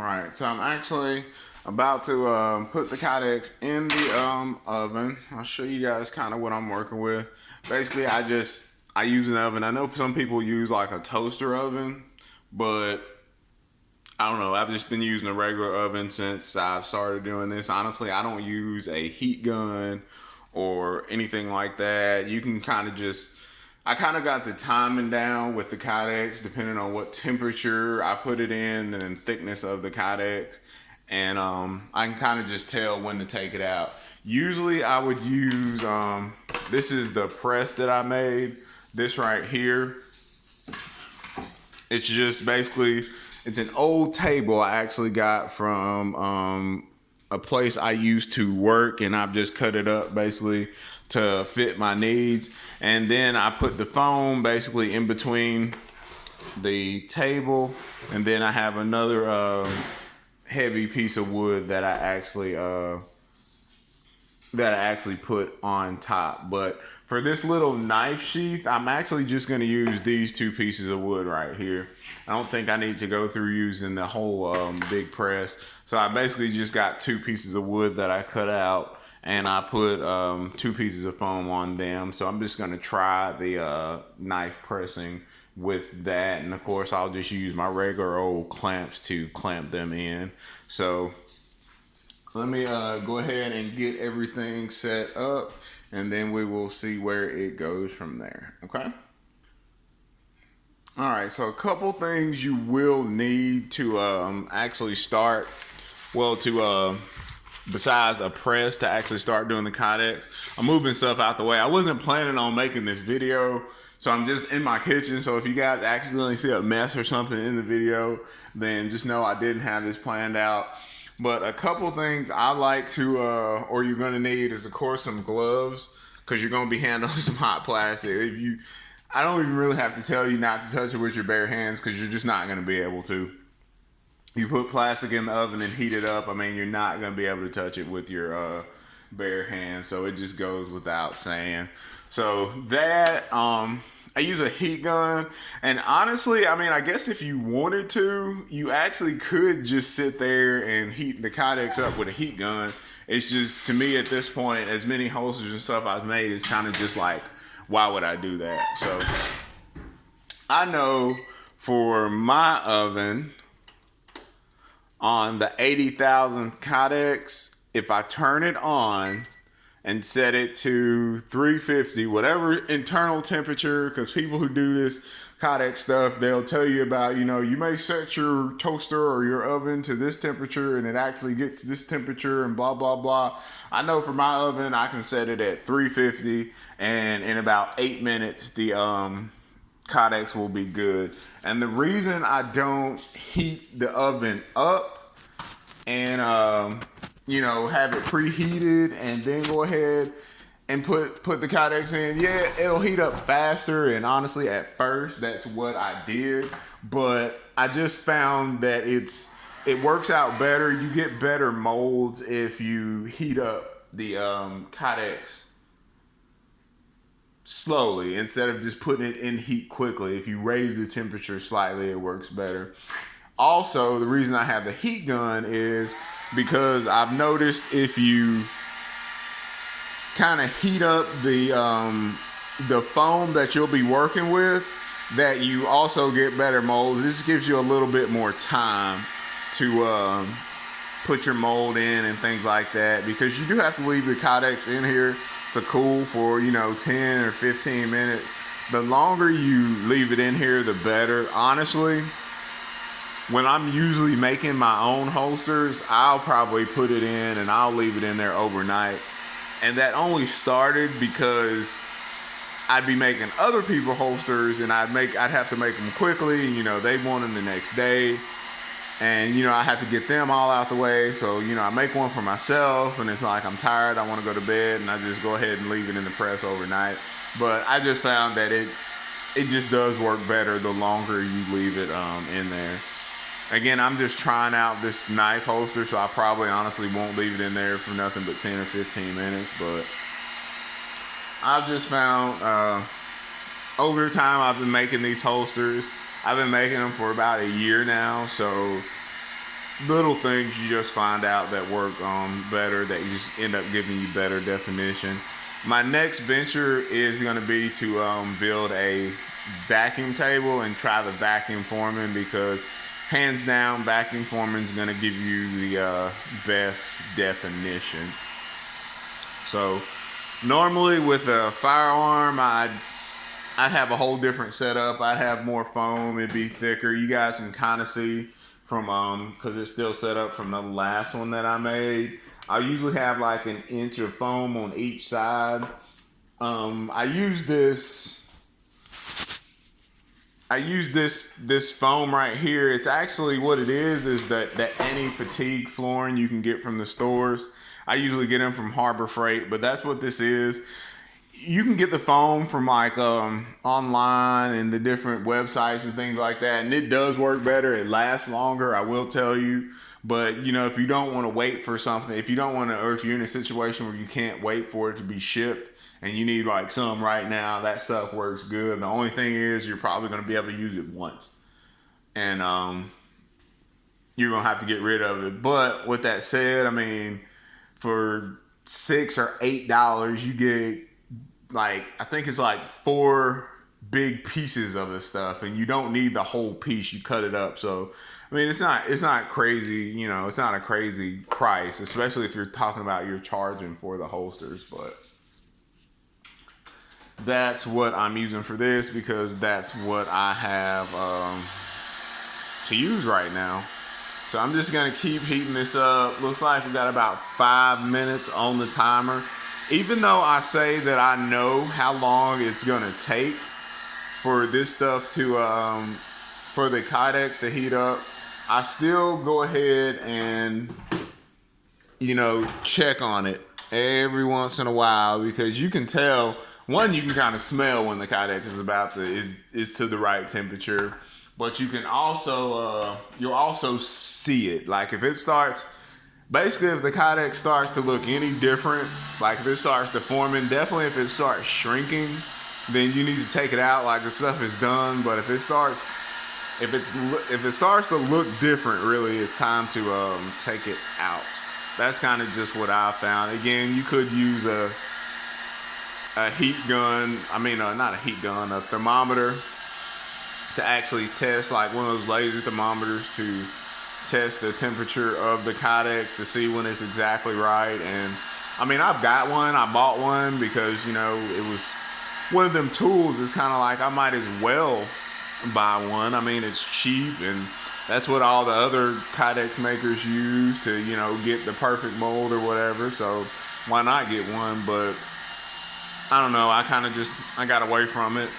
Alright, so I'm actually about to put the kydex in the oven. I'll show you guys kind of what I'm working with. Basically, I use an oven. I know some people use like a toaster oven, but I don't know. I've just been using a regular oven since I've started doing this. Honestly, I don't use a heat gun or anything like that. You can kind of I kind of got the timing down with the kydex depending on what temperature I put it in and thickness of the kydex. And I can kind of just tell when to take it out. Usually I would use, this is the press that I made. This right here. It's just basically, it's an old table I actually got from a place I used to work, and I've just cut it up basically to fit my needs. And then I put the foam basically in between the table, and then I have another heavy piece of wood that I actually put on top. But for this little knife sheath, I'm actually just going to use these two pieces of wood right here. I don't think I need to go through using the whole big press. So I basically just got two pieces of wood that I cut out, and I put two pieces of foam on them. So I'm just going to try the knife pressing with that. And of course, I'll just use my regular old clamps to clamp them in. So let me go ahead and get everything set up, and then we will see where it goes from there. Okay? All right, so a couple things you will need to actually start, besides a press to actually start doing the kydex. I'm moving stuff out the way. I wasn't planning on making this video, so I'm just in my kitchen. So if you guys accidentally see a mess or something in the video, then just know I didn't have this planned out. But a couple things I like to, or you're gonna need is of course some gloves, because you're gonna be handling some hot plastic. I don't even really have to tell you not to touch it with your bare hands, because you're just not gonna be able to. You put plastic in the oven and heat it up, I mean, you're not gonna be able to touch it with your bare hands. So it just goes without saying. So that, I use a heat gun, and honestly, I mean, I guess if you wanted to, you actually could just sit there and heat the kydex up with a heat gun. It's just, to me at this point, as many holsters and stuff I've made, it's kind of just like, why would I do that? So I know for my oven on the 80,000 kydex, if I turn it on and set it to 350, whatever internal temperature, because people who do this kydex stuff, they'll tell you about, you may set your toaster or your oven to this temperature and it actually gets this temperature and blah, blah, blah. I know for my oven, I can set it at 350, and in about 8 minutes, the kydex will be good. And the reason I don't heat the oven up and have it preheated and then go ahead and put the kydex in, yeah, it'll heat up faster, and honestly at first that's what I did, but I just found that it works out better. You get better molds if you heat up the kydex slowly instead of just putting it in heat quickly. If you raise the temperature slightly, it works better. Also, the reason I have the heat gun is because I've noticed if you kind of heat up the foam that you'll be working with, that you also get better molds. It just gives you a little bit more time to put your mold in and things like that, because you do have to leave the kydex in here to cool for 10 or 15 minutes. The longer you leave it in here, the better. Honestly, when I'm usually making my own holsters, I'll probably put it in and I'll leave it in there overnight. And that only started because I'd be making other people holsters, and I'd have to make them quickly. They want them the next day, and I have to get them all out the way. So I make one for myself, and it's like I'm tired, I want to go to bed, and I just go ahead and leave it in the press overnight. But I just found that it just does work better the longer you leave it in there. Again, I'm just trying out this knife holster, so I probably honestly won't leave it in there for nothing but 10 or 15 minutes. But I've just found over time I've been making these holsters. I've been making them for about a year now, so little things you just find out that work better, that you just end up giving you better definition. My next venture is going to be to build a vacuum table and try the vacuum foreman, because hands down vacuum foreman is going to give you the best definition. So normally with a firearm, I'd have a whole different setup. I'd have more foam, it'd be thicker. You guys can kind of see from because it's still set up from the last one that I made. I usually have like an inch of foam on each side. I use this foam right here. It's actually, what it is that anti-fatigue flooring you can get from the stores. I usually get them from Harbor Freight, but that's what this is. You can get the foam from like online and the different websites and things like that, and it does work better. It lasts longer, I will tell you. But you know, if you don't want to wait for something, if you don't want to, or if you're in a situation where you can't wait for it to be shipped and you need like some right now, that stuff works good. The only thing is you're probably going to be able to use it once, and you're gonna have to get rid of it. But with that said, I mean, for $6 or $8, you get, like, I think it's like 4 big pieces of this stuff, and you don't need the whole piece. You cut it up. So I mean, it's not crazy, you know, it's not a crazy price, especially if you're talking about you're charging for the holsters. But that's what I'm using for this, because that's what I have to use right now. So I'm just gonna keep heating this up. Looks like we got about 5 minutes on the timer. Even though I say that I know how long it's gonna take for this stuff to, for the Kydex to heat up, I still go ahead and, you know, check on it every once in a while, because you can tell, one, you can kind of smell when the Kydex is about to, is to the right temperature, but you can also, you'll also see it. Like if it starts, basically, if the Kydex starts to look any different, like if it starts deforming, definitely if it starts shrinking, then you need to take it out, like the stuff is done. But if it starts to look different, really, it's time to take it out. That's kind of just what I found. Again, you could use a heat gun. I mean, not a heat gun, a thermometer, to actually test, like one of those laser thermometers, to test the temperature of the Kydex to see when it's exactly right. And I mean, I've got one. I bought one because, you know, it was one of them tools. It's kind of like I might as well buy one. I mean, it's cheap, and that's what all the other Kydex makers use to, you know, get the perfect mold or whatever. So why not get one? But I don't know. I got away from it.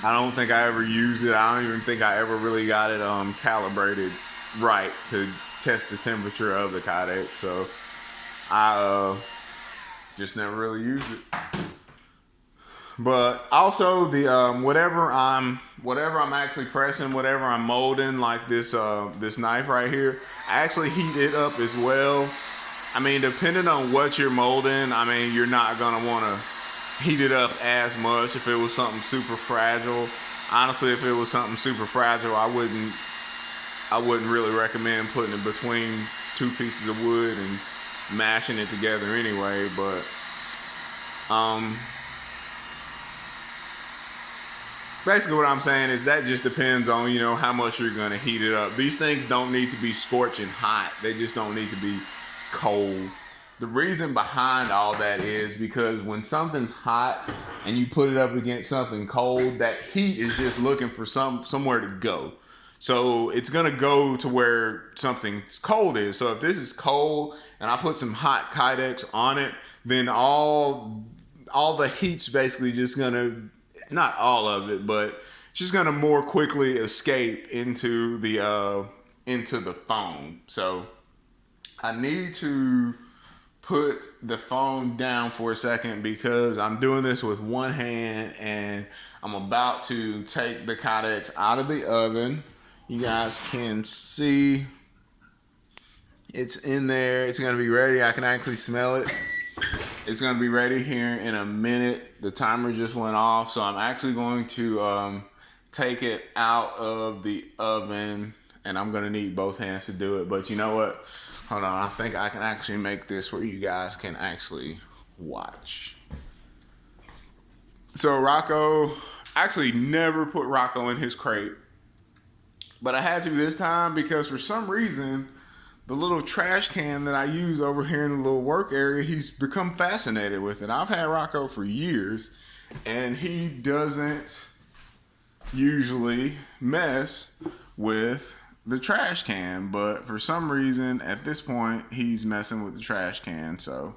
I don't think I ever used it. I don't even think I ever really got it calibrated right to test the temperature of the Kydex. So I just never really used it. But also the whatever I'm actually pressing, whatever I'm molding, like this knife right here, I actually heat it up as well. I mean, depending on what you're molding, I mean, you're not gonna want to heat it up as much. If it was something super fragile, honestly, if it was something super fragile, I wouldn't really recommend putting it between 2 pieces of wood and mashing it together anyway. But basically what I'm saying is that just depends on, you know, how much you're going to heat it up. These things don't need to be scorching hot. They just don't need to be cold. The reason behind all that is because when something's hot and you put it up against something cold, that heat is just looking for somewhere to go. So it's going to go to where something's cold is. So if this is cold and I put some hot Kydex on it, then all the heat's basically just going to, not all of it, but it's just going to more quickly escape into the foam. So I need to put the phone down for a second because I'm doing this with one hand and I'm about to take the Kydex out of the oven. You guys can see it's in there. It's going to be ready. I can actually smell it. It's going to be ready here in a minute. The timer just went off, so I'm actually going to take it out of the oven and I'm gonna need both hands to do it. But you know what? Hold on, I think I can actually make this where you guys can actually watch. So Rocco, actually never put Rocco in his crate, but I had to this time because for some reason, the little trash can that I use over here in the little work area, he's become fascinated with it. I've had Rocco for years, and he doesn't usually mess with the trash can, but for some reason at this point he's messing with the trash can. So